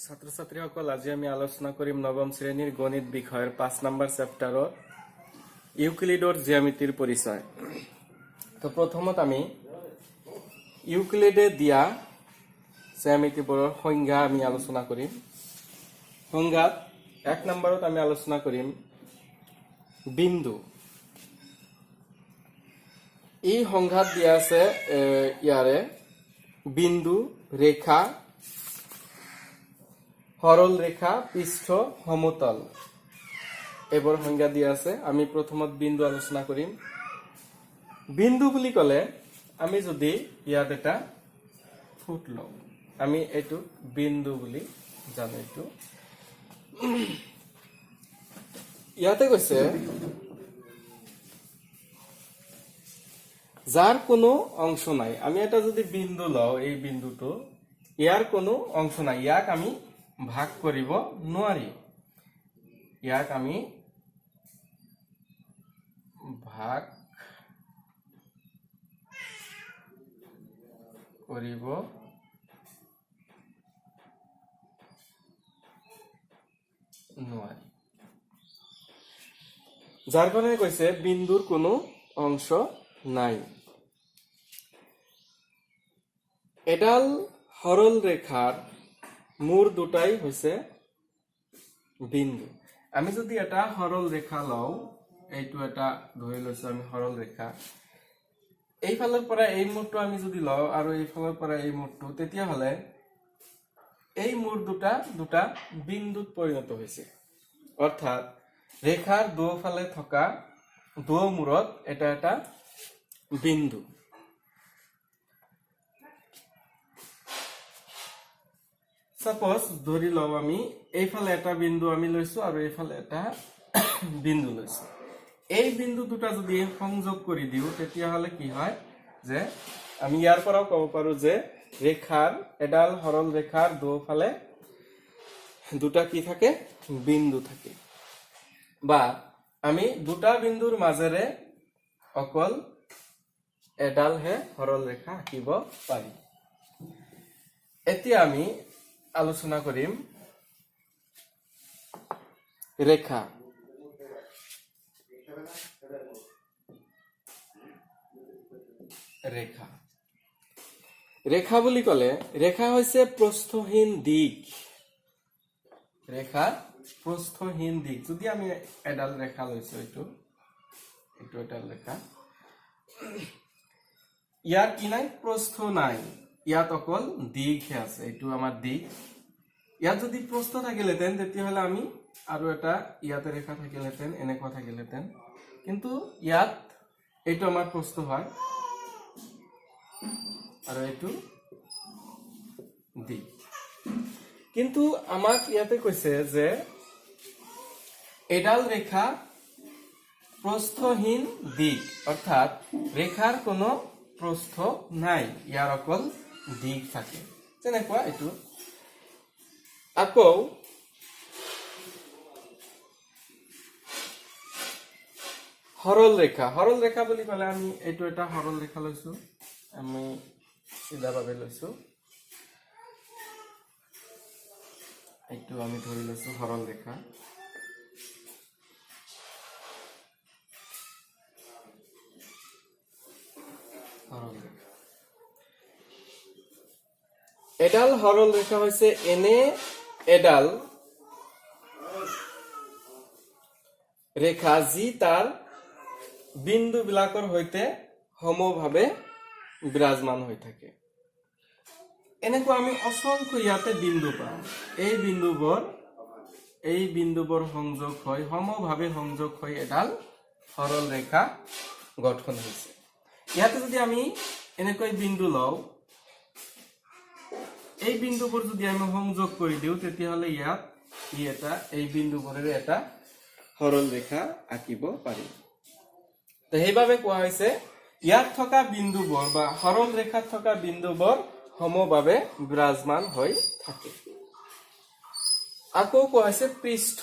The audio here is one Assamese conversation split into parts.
ছাত্ৰ ছাত্ৰীসকল আজি আমি আলোচনা কৰিম নৱম শ্ৰেণীৰ গণিত বিষয়ৰ 5 নম্বৰ চেপ্টাৰৰ ইউক্লিডৰ জ্যামিতিৰ পৰিচয়। তো প্ৰথমত আমি ইউক্লিডে দিয়া জ্যামিতিবোৰৰ সংজ্ঞা আমি আলোচনা কৰিম। সংজ্ঞাত 1 নম্বৰত আমি আলোচনা কৰিম বিন্দু। এই সংজ্ঞাত দিয়া আছে ইয়াৰে বিন্দু, ৰেখা, সরল রেখা, পৃষ্ঠ, সমতল এবার সংজ্ঞা দিয়া আছে। আমি প্রথমত বিন্দু আলোচনা করিম। বিন্দু বুলি কলে আমি যদি ইয়াত এটা ফুট লওঁ, আমি এইটো বিন্দু বুলি জানো। এইটো ইয়াতে কৈছে যার কোনো অংশ নাই। আমি এটা যদি বিন্দু লওঁ, এই বিন্দুটো ইয়াৰ কোনো অংশ নাই, ইয়াক আমি ভাগ কৰিব নোৱাৰি। ইয়াক আমি ভাগ কৰিব নোৱাৰি। যাৰ কাৰণে কৈছে বিন্দুৰ কোনো অংশ নাই। এডাল সৰল ৰেখাৰ মূৰ দুটাই হৈছে বিন্দু। আমি যদি এটা সৰল ৰেখা লওঁ, এইটো এটা ধৰি লৈছো আমি সৰল ৰেখা, এইফালৰ পৰা এই মূৰটো আমি যদি লওঁ আৰু এইফালৰ পৰা এই মূৰটো, তেতিয়াহ'লে এই মূৰ দুটা বিন্দুত পৰিণত হৈছে। অৰ্থাৎ ৰেখাৰ দুফালে থকা দু মূৰত এটা এটা বিন্দু। সাপোজ ধৰি লওঁ আমি এইফালে এটা বিন্দু আমি লৈছো আৰু এইফালে এটা বিন্দু লৈছো। এই বিন্দু দুটা যদি সংযোগ কৰি দিও, তেতিয়াহ'লে কি হয় যে আমি ইয়াৰ পৰাও ক'ব পাৰো যে ৰেখাৰ এডাল সৰল ৰেখাৰ দুফালে দুটা কি থাকে, বিন্দু থাকে। বা আমি দুটা বিন্দুৰ মাজেৰে অকল এডালহে সৰল ৰেখা আঁকিব পাৰি। এতিয়া আমি আলোচনা কৰিম ৰেখা। ৰেখা ৰেখা বুলি কলে ৰেখা হৈছে প্ৰস্থহীন দিশ। ৰেখা প্ৰস্থহীন দিশ। যদি আমি এডাল ৰেখা লৈছো, এইটো এডাল ৰেখা, ইয়াৰ কি নাই, প্ৰস্থ নাই, ইয়াত অকল দিশহে আছে। এইটো আমাৰ দিশ। ইয়াত যদি প্ৰস্থ থাকিলেহেঁতেন তেতিয়াহ'লে আমি আৰু এটা ইয়াতে ৰেখা থাকিলেহেঁতেন, এনেকুৱা থাকিলেহেঁতেন। কিন্তু ইয়াত এইটো আমাৰ প্ৰস্থ হয় আৰু এইটো দিশ। কিন্তু আমাক ইয়াতে কৈছে যে এডাল ৰেখা প্ৰস্থহীন দিশ, অৰ্থাৎ ৰেখাৰ কোনো প্ৰস্থ নাই, ইয়াৰ অকল দিশ থাকে। তেনেকুৱা এইটো। আকৌ সৰল ৰেখা। সৰল ৰেখা বুলি ক'লে আমি এইটো এটা সৰল ৰেখা লৈছো, আমি চিধাভাৱে লৈছো, এইটো আমি ধৰি লৈছো সৰল ৰেখা। এডাল সৰল ৰেখা হৈছে এনে এডাল ৰেখা যি তাৰ বিন্দু বিলাকৰ সৈতে সমভাৱে বিৰাজমান হৈ থাকে। এনেকুৱা আমি অসংখ্য ইয়াতে বিন্দু পাওঁ। এই বিন্দুবোৰ সংযোগ হৈ সমভাৱে সংযোগ হৈ এডাল সৰল ৰেখা গঠন হৈছে। ইয়াতে যদি আমি এনেকৈ বিন্দু লওঁ, এই বিন্দুবোৰ যদি আমি সংযোগ কৰি দিওঁ, তেতিয়াহ'লে ইয়াত এই বিন্দুবোৰেৰে এটা সৰল ৰেখা আঁকিব পাৰি। তো সেইবাবে কোৱা হৈছে ইয়াত থকা বিন্দুবোৰ বা সৰল ৰেখাত থকা বিন্দুবোৰ সমভাৱে বিৰাজমান হৈ থাকে। আকৌ কোৱা হৈছে পৃষ্ঠ।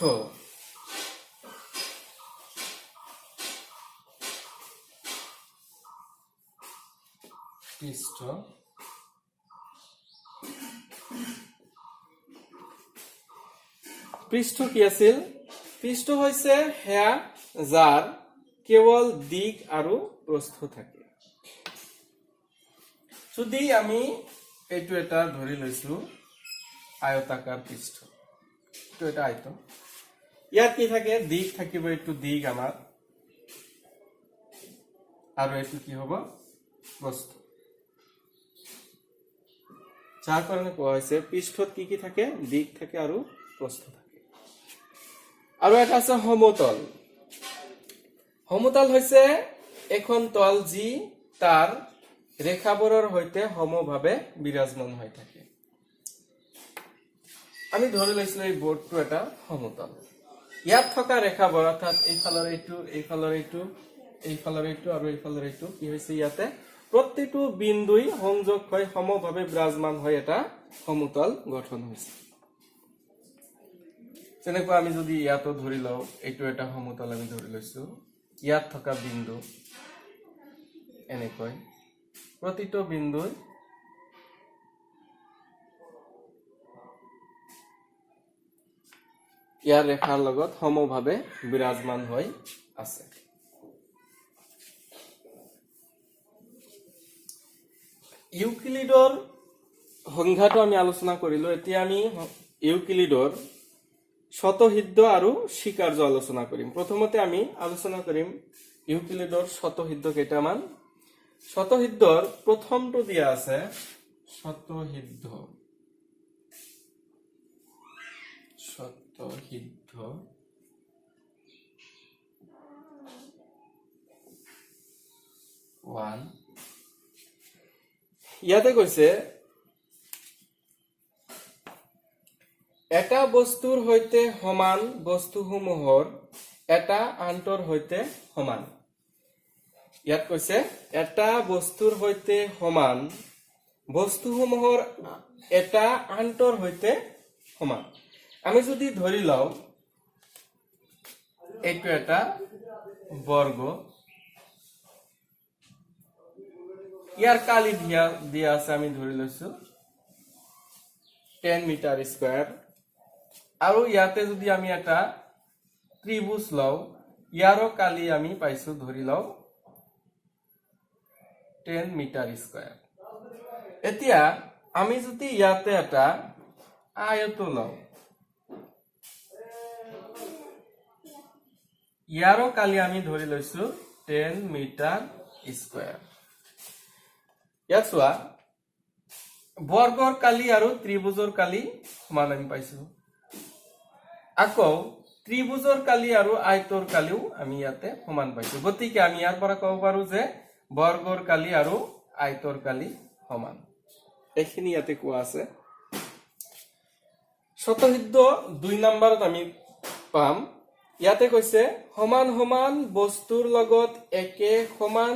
পৃষ্ঠ পৃষ্ঠ কি আছিল পৃষ্ঠ হৈছে হেয়া যাৰ কেৱল দিক আৰু প্ৰস্থ থাকে যদি আমি এইটো এটা ধৰি লৈছো আয়তাকাৰ পৃষ্ঠ তো এটা আয়ত ইয়াত কি থাকে দিক থাকিব এইটো দিক আমাৰ আৰু এইটো কি হ'ব প্ৰস্থ যাৰ কাৰণে কোৱা হৈছে পৃষ্ঠত কি কি থাকে দিক থাকে আৰু প্ৰস্থ থাকে আৰু এটা আছে সমতল সমতল হৈছে এখন তল যি তাৰ ৰেখাবোৰৰ সৈতে সমভাৱে বিৰাজমান হৈ থাকে আমি ধৰি লৈছো এই বৰ্ডটো এটা সমতল ইয়াত থকা ৰেখাবোৰ অৰ্থাৎ এইফালৰ এইটো এইফালৰ এইটো এইফালৰ এইটো আৰু এইফালৰ এইটো কি হৈছে ইয়াতে প্ৰতিটো বিন্দুই সংযোগ হৈ সমভাৱে বিৰাজমান হৈ এটা সমতল গঠন হৈছে যেনেকৈ আমি যদি ইয়াতো ধৰি লও এইটো এটা সমতল আমি ধৰি লৈছো ইয়াত থকা বিন্দু এনেকৈ প্ৰতিটো বিন্দুই ইয়াৰ ৰেখাৰ লগত সমভাৱে বিৰাজমান হৈ আছে ইউক্লিডৰ সংজ্ঞাটো আমি আলোচনা কৰিলো এতিয়া আমি ইউক্লিডৰ শতসিদ্ধ আৰু স্বীকাৰ্য আলোচনা কৰিম প্ৰথমতে আমি আলোচনা কৰিম ইউক্লিডৰ শতসিদ্ধ কেইটামান শতসিদ্ধৰ প্ৰথমটো দিয়া আছে শতসিদ্ধ শতসিদ্ধ ওৱান ইয়াতে কৈছে এটা বস্তুৰ সৈতে সমান বস্তুসমূহৰ এটা আনটোৰ সৈতে সমান ইয়াত কৈছে এটা বস্তুৰ সৈতে সমান বস্তুসমূহৰ এটা আনটোৰ সৈতে সমান আমি যদি ধৰি লও এইটো এটা বৰ্গ ইয়াৰ কালি দিয়া আছে আমি ধৰি লৈছো 10 মিটাৰ স্কয়াৰ আৰু ইয়াতে যদি আমি এটা ত্ৰিভুজ লও ইয়াৰো কালি আমি পাইছো ধৰি লও 10 মিটাৰ স্কয়াৰ এতিয়া আমি যদি ইয়াতে এটা আয়ত লও ইয়াৰো কালি আমি ধৰি লৈছো 10 মিটাৰ স্কয়াৰ ইয়াত চোৱা বৰ্গৰ কালি আৰু ত্ৰিভুজৰ কালি সমান আমি পাইছো আকৌ ত্ৰিভুজৰ কালি আৰু আয়তৰ কালিও আমি ইয়াতে সমান পাইছো গতিকে আমি ইয়াৰ পৰা ক'ব পাৰো যে বৰ্গৰ কালি আৰু আয়তৰ কালি সমান এইখিনি ইয়াতে কোৱা আছে শতসিদ্ধ 2 নম্বৰত আমি পাম ইয়াতে কৈছে সমান সমান বস্তুৰ লগত একে সমান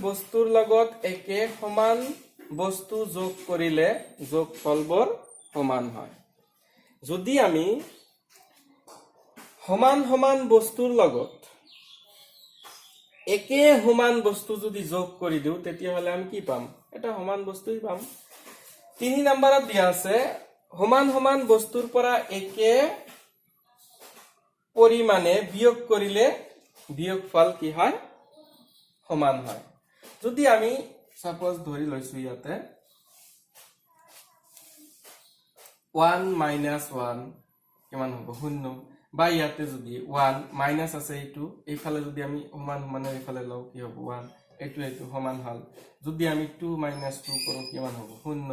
বস্তুৰ লগত একে সমান বস্তু যোগ কৰিলে যোগফলবোৰ সমান হয় যদি আমি সমান বস্তুৰ লগত একে সমান বস্তু যদি যোগ কৰি দিও তেতিয়া হলে আমি কি পাম এটা সমান বস্তুই পাম 3 নম্বৰত দিয়া আছে সমান বস্তুৰ পৰা একে পৰিমাণে বিয়োগ কৰিলে বিয়োগফল কি হয় সমান হয় যদি আমি সাপোজ ধৰি লৈছো ইয়াতে 1 minus 1 কিমান হ'ব শূন্য বা ইয়াতে যদি 1 মাইনাস আছে এইটো এইফালে যদি আমি সমান এইফালে লও কি হ'ব 1 এইটো সমান হল যদি আমি 2 minus 2 কৰো কিমান হ'ব শূন্য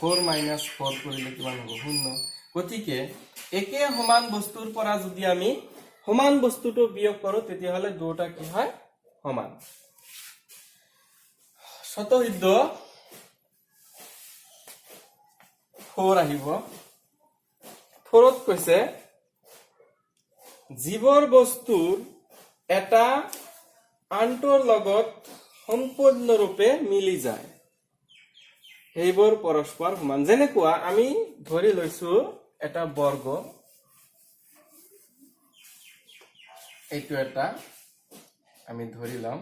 4 minus 4 কৰিলে কিমান হ'ব শূন্য গতিকে একে সমান বস্তুৰ পৰা যদি আমি সমান বস্তুটো বিয়োগ কৰো তেতিয়া হলে দুটা কি হয় সমান শতসিদ্ধ 4 আহিব 4ত কৈছে জীৱৰ বস্তুৰ এটা আনটোৰ লগত সম্পূৰ্ণৰূপে মিলি যায় সেইবোৰ পৰস্পৰ সমান যেনেকুৱা আমি ধৰি লৈছো এটা বৰ্গ এইটো এটা আমি ধৰি লম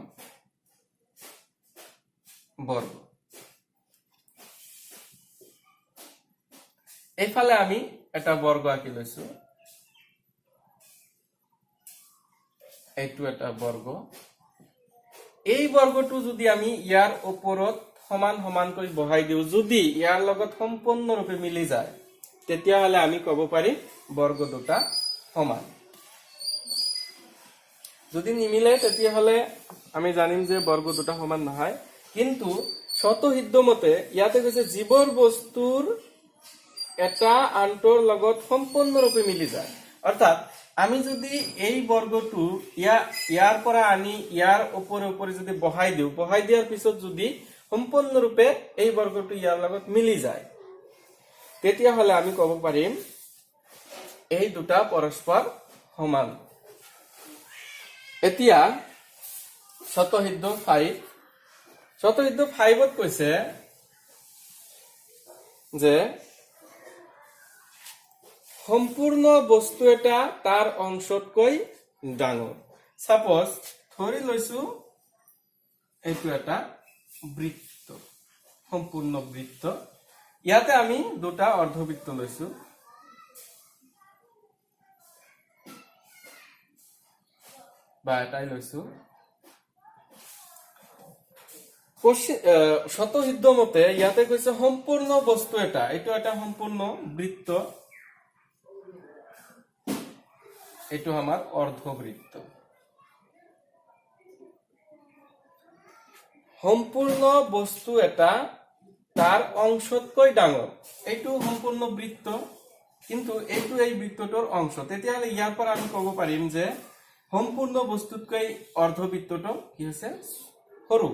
বৰ্গ এইফালে আমি এটা বৰ্গ আঁকি লৈছো, এইটো এটা বৰ্গ। এই বৰ্গটো যদি আমি ইয়াৰ ওপৰত সমান সমানকৈ বহাই দিও, যদি ইয়াৰ লগত সম্পূৰ্ণৰূপে মিলি যায়, তেতিয়াহলে আমি কব পাৰিম বৰ্গ দুটা সমান। যদি নিমিলে তেতিয়াহলে আমি জানিম যে বৰ্গ দুটা সমান নহয়। কিন্তু শতসিদ্ধ মতে ইয়াতে কৈছে জীৱৰ বস্তুৰ এটা আনটোৰ লগত সম্পূৰ্ণৰূপে মিলি যায়। অৰ্থাৎ আমি যদি এই বৰ্গটো ইয়াৰ পৰা আনি ইয়াৰ ওপৰে ওপৰে যদি বহাই দিও, বহাই দিয়াৰ পিছত যদি সম্পূৰ্ণৰূপে এই বৰ্গটো ইয়াৰ লগত মিলি যায়, তেতিয়াহলে আমি কব পাৰিম এই দুটা পৰস্পৰ সমান। এতিয়া শতসিদ্ধ 5, শতসিদ্ধ 5ত কৈছে যে সম্পূৰ্ণ বস্তু এটা তাৰ অংশতকৈ ডাঙৰ। সাপোজ ধৰি লৈছো এইটো এটা বৃত্ত, সম্পূৰ্ণ বৃত্ত। ইয়াতে আমি দুটা অৰ্ধবৃত্ত লৈছো। বা এটাই লৈছো। শতসিদ্ধ মতে ইয়াতে কৈছে সম্পূৰ্ণ বস্তু এটা, এইটো এটা সম্পূৰ্ণ বৃত্ত, এইটো আমাৰ অৰ্ধবৃত্ত। সম্পূৰ্ণ বস্তু এটা তাৰ অংশতকৈ ডাঙৰ, এইটো সম্পূৰ্ণ বৃত্ত, কিন্তু এইটো এই বৃত্তটোৰ অংশ। তেতিয়াহলে ইয়াৰ পৰা আমি কব পাৰিম যে সম্পূৰ্ণ বস্তুতকৈ অৰ্ধবৃত্তটো কি হৈছে সৰু।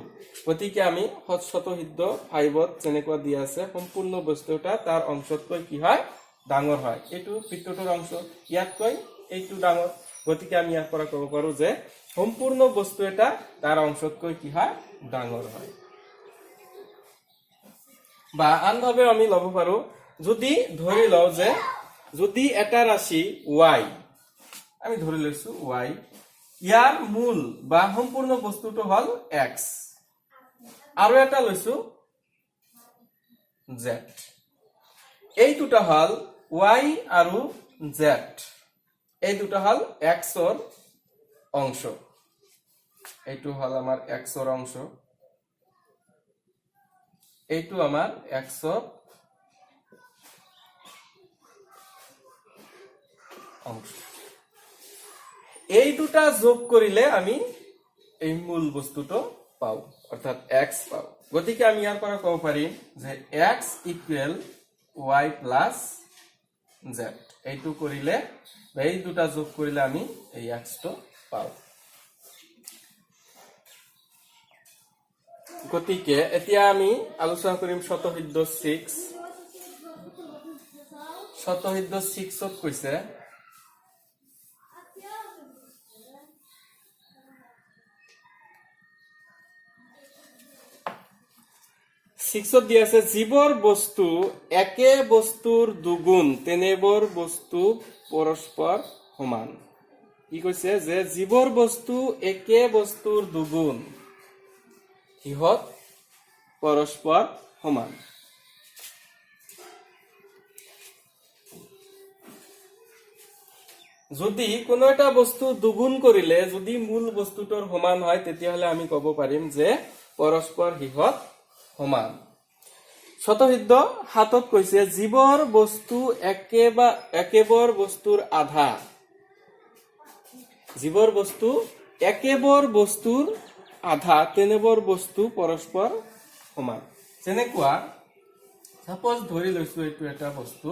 গতিকে আমি শতসিদ্ধ 5ত যেনেকুৱা দিয়া আছে সম্পূৰ্ণ বস্তু এটা তাৰ অংশতকৈ কি হয় ডাঙৰ হয়, এইটো বৃত্তটোৰ অংশ, ইয়াতকৈ এইটো ডাঙৰ। গতিকে আমি ইয়াৰ পৰা কব পাৰো যে সম্পূৰ্ণ বস্তু এটা তাৰ অংশতকৈ কি হয় ডাঙৰ হয়। বা আনভাৱে আমি লব পাৰো, যদি ধৰি লও যে যদি এটা ৰাশি y, আমি ধৰি লৈছো y, ইয়াৰ মূল বা সম্পূৰ্ণ বস্তুটো হল x, আৰু এটা লৈছো z। এই দুটা হল y আৰু z, এই দুটা হল x ৰ অংশ। এইটো হল আমাৰ x ৰ অংশ, এইটো আমাৰ x ৰ অংশ। এই দুটা যোগ কৰিলে আমি এই মূল বস্তুটো পাও, অৰ্থাৎ x পাও। গতিকে আমি ইয়াৰ পৰা কব পাৰিম যে x equal y plus z। এইটো কৰিলে, এই দুটা যোগ কৰিলে আমি এই x টো পাও। গতিকে এতিয়া আমি আলোচনা কৰিম শতসিদ্ধ 6। শতসিদ্ধ 6ত কৈছে দিয়া আছে জীৱৰ বস্তু একে বস্তুৰ দুগুণ তেনেবোৰ বস্তু পৰস্পৰ সমান। কি কৈছে যে জীৱৰ বস্তু একে বস্তুৰ দুগুণ, সিহঁত পৰস্পৰ সমান। যদি কোনো এটা বস্তু দুগুণ কৰিলে যদি মূল বস্তুটোৰ সমান হয়, তেতিয়াহলে আমি কব পাৰিম যে পৰস্পৰ সিহঁত সমান। শতসিদ্ধ 7ত কৈছে জীৱৰ বস্তু একেবৰ বস্তুৰ আধা, জীৱৰ বস্তু একেবৰ বস্তুৰ আধা তেনেবোৰ বস্তু পৰস্পৰ সমান। যেনেকুৱা সাপোজ ধৰি লৈছো এইটো এটা বস্তু,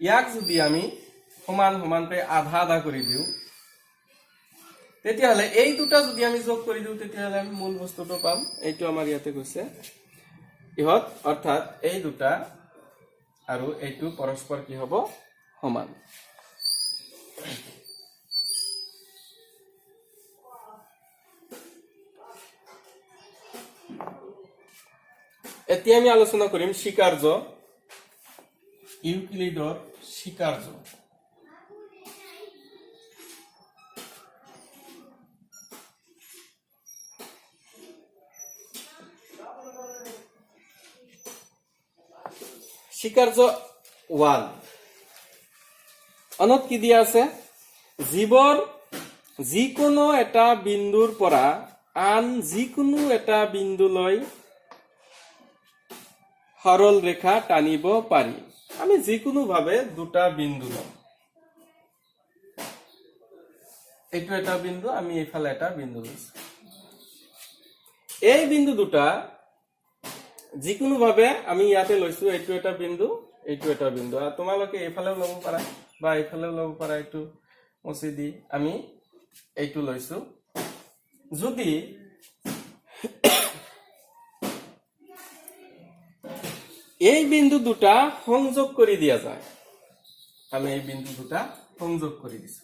ইয়াক যদি আমি সমান সমানকৈ আধা আধা কৰি দিও, তেতিয়াহলে এই দুটা যদি আমি যোগ কৰি দিও, তেতিয়াহলে আমি মূল বস্তুটো পাম। এইটো আমাৰ ইয়াতে কৈছে ইহত, অৰ্থাৎ এই দুটা আৰু এইটো পৰস্পৰ কি হব সমান। এতিয়া আমি আলোচনা কৰিম স্বীকাৰ্য, ইউক্লিডৰ স্বীকাৰ্য। স্বীকাৰ্য 1 অনত কি দিয়া আছে জীৱৰ যিকোনো এটা বিন্দুৰ পৰা আন যিকোনো এটা বিন্দুলৈ সৰল ৰেখা টানিব পাৰি আমি যিকোনো ভাবে দুটা বিন্দু লম এইটো এটা বিন্দু আমি এইফালে এটা বিন্দু লৈছো এই বিন্দু দুটা যিকোনো ভাবে আমি ইয়াতে লৈছো এইটো এটা বিন্দু আৰু তোমালোকে এইফালেও লব পাৰা বা এইফালেও লব পাৰা এইটো মচি দি আমি এইটো লৈছো যদি এই বিন্দু দুটা সংযোগ কৰি দিয়া যায় আমি এই বিন্দু দুটা সংযোগ কৰি দিছো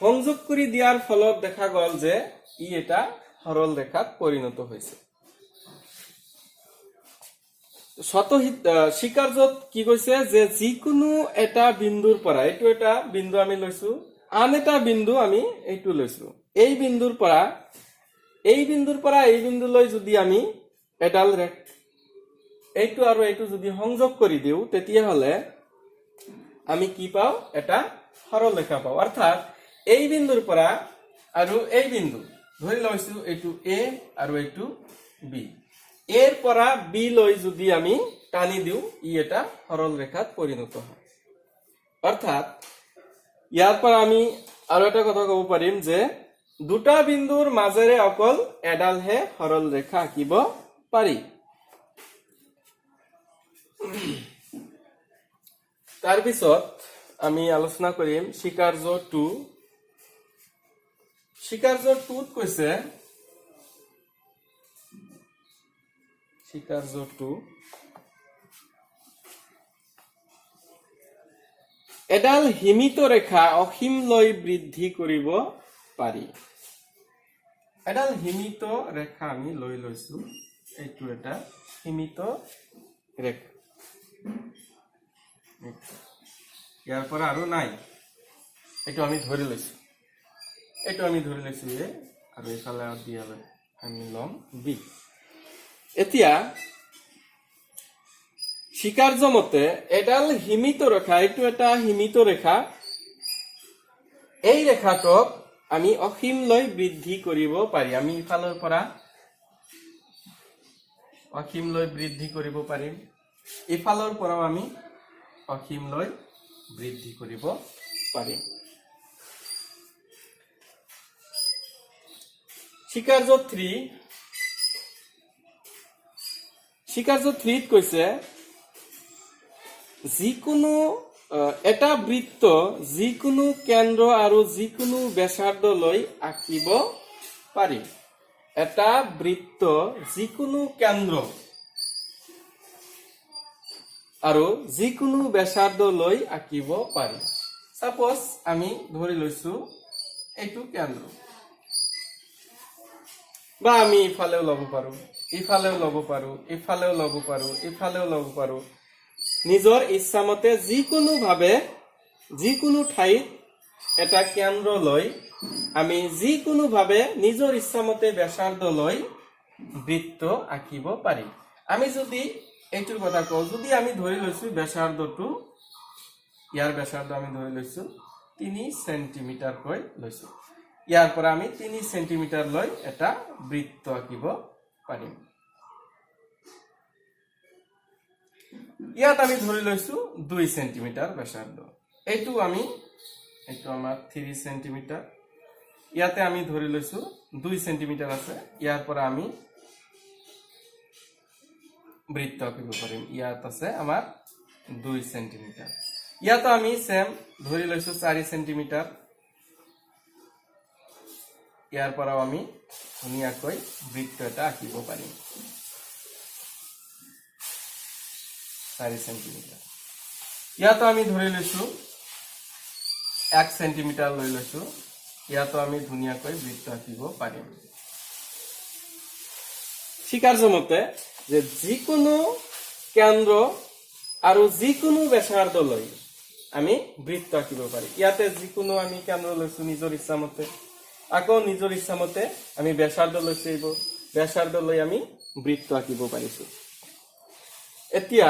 সংযোগ কৰি দিয়াৰ ফলত দেখা গল যে ই এটা সৰল ৰেখাত পৰিণত হৈছে স্বীকাৰ্যত কি কৈছে যে যিকোনো এটা বিন্দুৰ পৰা এইটো এটা বিন্দু আমি লৈছো আন এটা বিন্দু আমি এইটো লৈছো এই বিন্দুৰ পৰা এই বিন্দুলৈ যদি আমি এডাল এইটো আৰু এইটো যদি সংযোগ কৰি দিও তেতিয়া হলে আমি কি পাও এটা সৰল ৰেখা পাও অৰ্থাৎ এই বিন্দুৰ পৰা আৰু এই বিন্দু ধৰি লৈছো এইটো এ আৰু এইটো বি এৰ পৰা বি লৈ যদি আমি টানি দিও ই এটা সৰল ৰেখাত পৰিণত হয় অৰ্থাৎ ইয়াৰ পৰা আমি আৰু এটা কথা ক'ব পাৰিম যে দুটা বিন্দুৰ মাজেৰে অকল এডালহে সৰল ৰেখা আঁকিব পাৰি তাৰ পিছত আমি আলোচনা কৰিম স্বীকাৰ্য 2 স্বীকাৰ্য 2 কৈছে স্বীকাৰ্য 2 এডাল হিমিত ৰেখা অসীমলৈ বৃদ্ধি কৰিব পাৰি এডাল হিমিত ৰেখা আমি লৈ লৈছো এইটো এটা হিমিত ৰেখা ইয়াৰ পৰা আৰু নাই এইটো আমি ধৰি লৈছো এ আৰু এইফালে দিয়ালে আমি লম বি এতিয়া স্বীকাৰ্য মতে এডাল হিমিত ৰেখা এইটো এটা হিমিত ৰেখা এই ৰেখাটোক আমি অসীমলৈ বৃদ্ধি কৰিব পাৰি আমি ইফালৰ পৰা অসীমলৈ বৃদ্ধি কৰিব পাৰিম ইফালৰ পৰাও আমি অসীমলৈ বৃদ্ধি কৰিব পাৰিম স্বীকাৰ্য 3 কৈছে যিকোনো এটা বৃত্ত যিকোনো কেন্দ্ৰ আৰু যিকোনো ব্যাসাৰ্ধলৈ আঁকিব পাৰি এটা বৃত্ত যিকোনো কেন্দ্ৰ আৰু যিকোনো ব্যাসাৰ্ধলৈ আঁকিব পাৰি সাপোজ আমি ধৰি লৈছো এইটো কেন্দ্ৰ বা আমি ইফালেও লব পাৰো ইফালেও লব পাৰো নিজৰ ইচ্ছামতে যিকোনো ঠাইত এটা কেন্দ্ৰ লৈ আমি যিকোনো ভাবে নিজৰ ইচ্ছামতে ব্যাসাৰ্ধ লৈ বৃত্ত আঁকিব পাৰি আমি যদি এইটোৰ কথা কও যদি আমি ধৰি লৈছো ব্যাসাৰ্ধটো ইয়াৰ ব্যাসাৰ্ধ আমি ধৰি লৈছো 3 সেন্টিমিটাৰ কৈ লৈছো ইয়াৰ পৰা আমি 3 সেন্টিমিটাৰ লৈ এটা বৃত্ত আঁকিব পাৰিম ইয়াত আমি ধৰি লৈছো 2 সেন্টিমিটাৰ ব্যাসাৰ্ধ এইটো আমাৰ 3 সেন্টিমিটাৰ ইয়াতে আমি ধৰি লৈছো 2 সেন্টিমিটাৰ আছে ইয়াৰ পৰা আমি বৃত্ত আঁকিব পাৰিম ইয়াত আছে আমাৰ 2 সেন্টিমিটাৰ ইয়াত আমি সেম ধৰি লৈছো 4 সেন্টিমিটাৰ ইয়াৰ পৰা আমি ধুনীয়াকৈ বৃত্ত এটা আঁকিব পাৰিম 4 সেন্টিমিটাৰ ইয়াত আমি ধৰি লৈছো 1 সেন্টিমিটাৰ লৈ লৈছো ইয়াত আমি ধুনীয়াকৈ বৃত্ত আঁকিব পাৰিম স্বীকাৰ্য মতে যে যিকোনো কেন্দ্ৰ আৰু যিকোনো ব্যাসাৰ্ধ লৈ আমি বৃত্ত আঁকিব পাৰি ইয়াতে যিকোনো আমি কেন্দ্ৰ লৈছো নিজৰ ইচ্ছামতে আকৌ নিজৰ ইচ্ছামতে আমি ব্যাসাৰ্ধ লৈছো ব্যাসাৰ্ধ লৈ আমি বৃত্ত আঁকিব পাৰিছো এতিয়া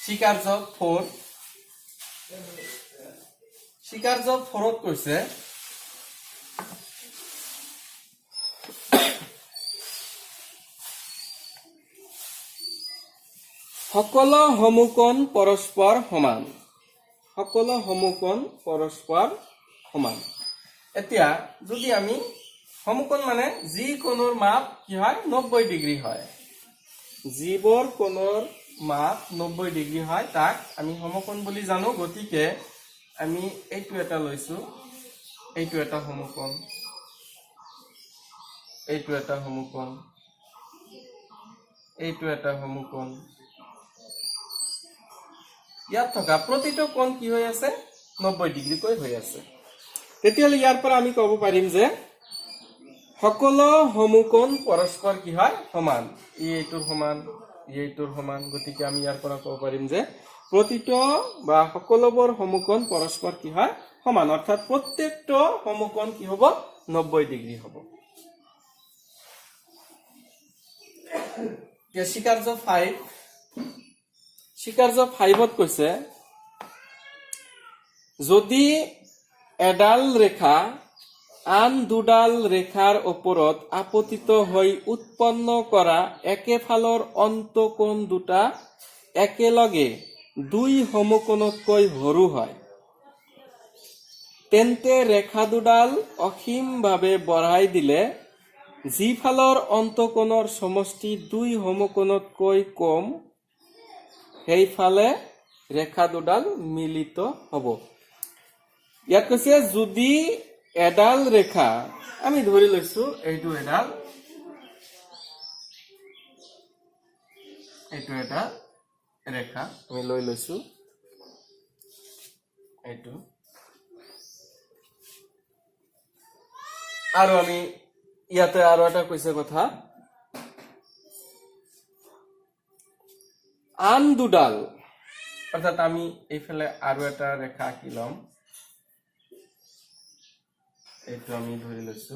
স্বীকাৰ্য 4 স্বীকাৰ্য 4ত কৈছে সকলো সমকোণ পৰস্পৰ সমান। সকলো সমকোণ পৰস্পৰ সমান। এতিয়া যদি আমি সমকোণ মানে যি কোণৰ মাপ কি হয় 90 ডিগ্ৰী হয়, যিবোৰ কোণৰ মাপ 90 ডিগ্ৰী হয় তাক আমি সমকোণ বুলি জানো। গতিকে আমি এইটো এটা লৈছো, এইটো এটা সমকোণ, এইটো এটা সমকোণ, এইটো এটা সমকোণ। ইয়াত থকা প্ৰতিটো কোণ কি হৈ আছে 90 ডিগ্ৰীকৈ হৈ আছে। তেতিয়াহ'লে ইয়াৰ পৰা আমি ক'ব পাৰিম যে সকলো সমকোণ পৰস্পৰ কি হয় সমান। এইটোৰ সমান, এইটোৰ সমান। গতিকে আমি ইয়াৰ পৰা ক'ব পাৰিম যে প্ৰতিটো বা সকলোবোৰ সমকোণ পৰস্পৰ কি হয় সমান, অৰ্থাৎ প্ৰত্যেকটো সমকোণ কি হ'ব 90 ডিগ্ৰী হ'ব। স্বীকাৰ্য 5 স্বীকাৰ্য 5ত কৈছে যদি এডাল ৰেখা আন দুডাল ৰেখাৰ ওপৰত আপতিত হৈ উৎপন্ন কৰা একেফালৰ অন্তকোণ দুটা একেলগে দুই সমকোণতকৈ সৰু হয়, তেন্তে ৰেখা দুডাল অসীমভাৱে বঢ়াই দিলে যিফালৰ অন্তকোণৰ সমষ্টি দুই সমকোণতকৈ কম সেইফালে ৰেখা দুডাল মিলিত হ'ব। ইয়াত কৈছে যদি এডাল ৰেখা, আমি ধৰি লৈছো এইটো এডাল, এইটো এটা ৰেখা আমি লৈ লৈছো, এইটো আৰু আমি ইয়াতে আৰু এটা কৈছে কথা, আন দুডাল, অৰ্থাৎ আমি এইফালে আৰু এটা ৰেখা আঁকি ল'ম, এইটো আমি ধৰি লৈছো,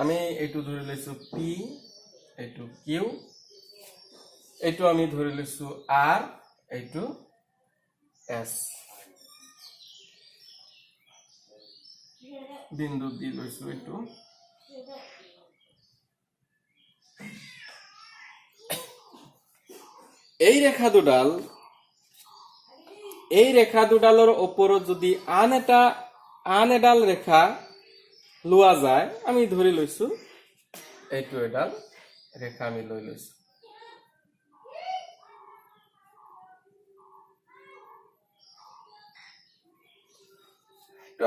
আমি এইটো ধৰি লৈছো পি, এইটো কিউ, এইটো আমি ধৰি লৈছো আৰ, এইটো এছ, বিন্দু দি লৈছো এইটো। এই ৰেখা দুডালৰ ওপৰত যদি আন এডাল ৰেখা লোৱা যায়, আমি ধৰি লৈছো এইটো এডাল ৰেখা আমি লৈ লৈছো,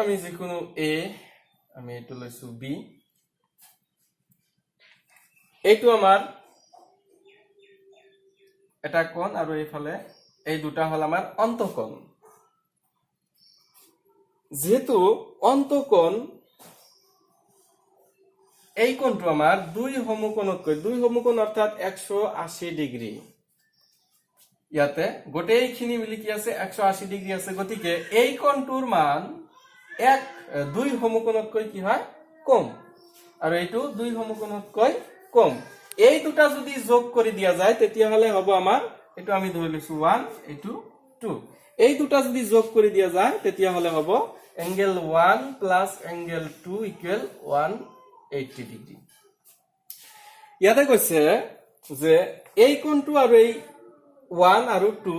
আমি যিকোনো এ, আমি এইটো লৈছো বি, এইটো আমাৰ এটা কোণ আৰু এইফালে এই দুটা হল আমাৰ অন্তকোণ। যেহেতু অন্তকোণ এই কোণটো আমাৰ দুই সমকোণতকৈ, দুই সমকোণ অৰ্থাৎ 180 ডিগ্ৰী, ইয়াতে গোটেইখিনি মিলি কি আছে 180 ডিগ্ৰী আছে। গতিকে এই কোণটোৰ মান দুই সমকোণতকৈ কি হয় কম, আৰু এইটো দুই সমকোণতকৈ কম। এই দুটা যদি যোগ কৰি দিয়া যায় তেতিয়াহলে হ'ব আমাৰ, এইটো আমি ধৰি লৈছো 1, এইটো 2, এই দুটা যদি যোগ কৰি দিয়া যায় তেতিয়াহলে হ'ব angle 1 plus angle 2 equal 180 degree. ইয়াতে কৈছে যে এই কোণটো আৰু এই 1 আৰু 2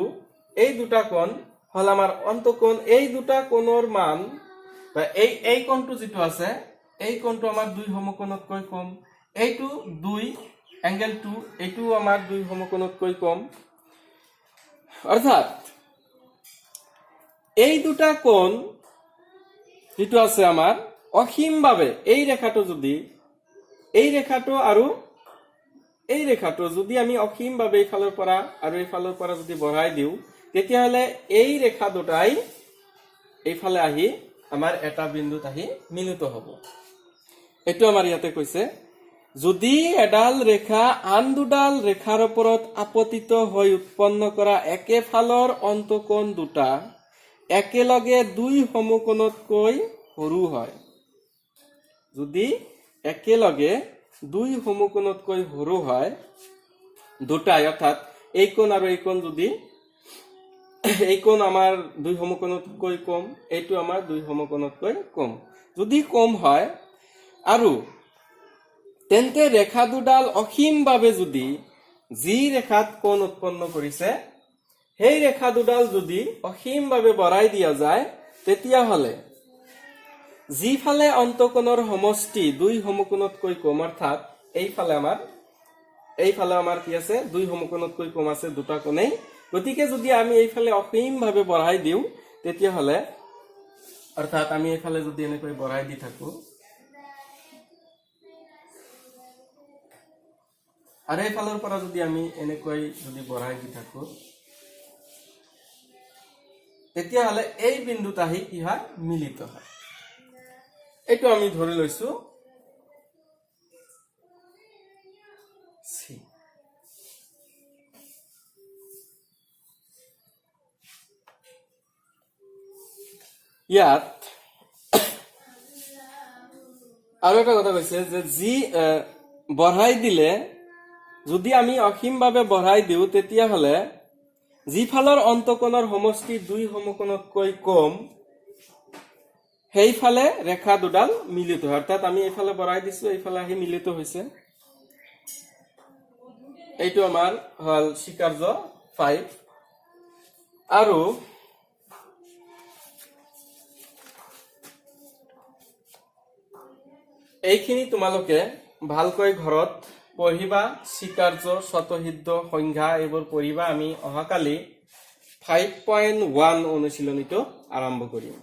এই দুটা কোণ হল আমাৰ অন্তকোণ। এই দুটা কোণৰ মান বা এই কোণটো যিটো আছে এই কোণটো আমাৰ দুই সমকোণতকৈ কম, এইটো 2 এংগেল 2 এইটো আমাৰ দুই সমকোণতকৈ কম, অৰ্থাৎ এই দুটা কোণ যিটো আছে আমাৰ অসীমভাৱে, এই ৰেখাটো যদি এই ৰেখাটো আৰু এই ৰেখাটো যদি আমি অসীমভাৱে এইফালৰ পৰা আৰু এইফালৰ পৰা যদি বঢ়াই দিওঁ তেতিয়াহলে এই ৰেখা দুটাই এইফালে আহি আমাৰ এটা বিন্দুত আহি মিলিত হ'ব। এইটো আমাৰ ইয়াতে কৈছে যদি এডাল ৰেখা আন দুডাল ৰেখাৰ ওপৰত আপতিত হৈ উৎপন্ন কৰা একেফালৰ অন্তকোণ দুটা একেলগে দুই সমকোণতকৈ সৰু হয় যদি একেলগে দুই সমকোণতকৈ সৰু হয় দুটাই অৰ্থাৎ এই কোণ আৰু এই কোণ যদি এই কোণ আমাৰ দুই সমকোণতকৈ কম এইটো আমাৰ দুই সমকোণতকৈ কম যদি কম হয় আৰু তেন্তে ৰেখা দুডাল অসীমভাৱে যদি যি ৰেখাত কোণ উৎপন্ন কৰিছে সেই ৰেখা দুডাল যদি অসীমভাৱে বঢ়াই দিয়া যায় তেতিয়াহ'লে যিফালে অন্তঃকোণৰ সমষ্টি দুই সমকোণতকৈ কম অৰ্থাৎ এইফালে আমাৰ কি আছে দুই সমকোণতকৈ কম আছে দুটা কোণেই গতিকে যদি আমি এইফালে অসীমভাৱে বঢ়াই দিও তেতিয়াহ'লে অৰ্থাৎ আমি এইফালে যদি এনেকৈ বঢ়াই দি থাকো আৰু এইফালৰ পৰা যদি আমি এনেকৈ যদি বঢ়াই দি থাকো তেতিয়াহ'লে এই বিন্দুত আহি কি হয় মিলিত হয় এইটো আমি ধৰি লৈছো সি ইয়াত আৰু এটা কথা কৈছে যে যি বঢ়াই দিলে যদি আমি অসীমভাৱে বঢ়াই দিও তেতিয়াহ'লে যিফালৰ অন্তঃকোণৰ সমষ্টি দুই সমকোণতকৈ কম সেইফালে ৰেখা দুডাল মিলিত হয় অৰ্থাৎ আমি এইফালে বঢ়াই দিছো এইফালে আহি মিলিত হৈছে এইটো আমাৰ হল স্বীকাৰ্য 5 আৰু এইখিনি তোমালোকে ভালকৈ ঘৰত পঢ়িবা স্বীকাৰ্য স্বতঃসিদ্ধ সংজ্ঞা এইবোৰ পঢ়িবা আমি অহাকালি 5.1 অনুশীলনীটো আৰম্ভ কৰিম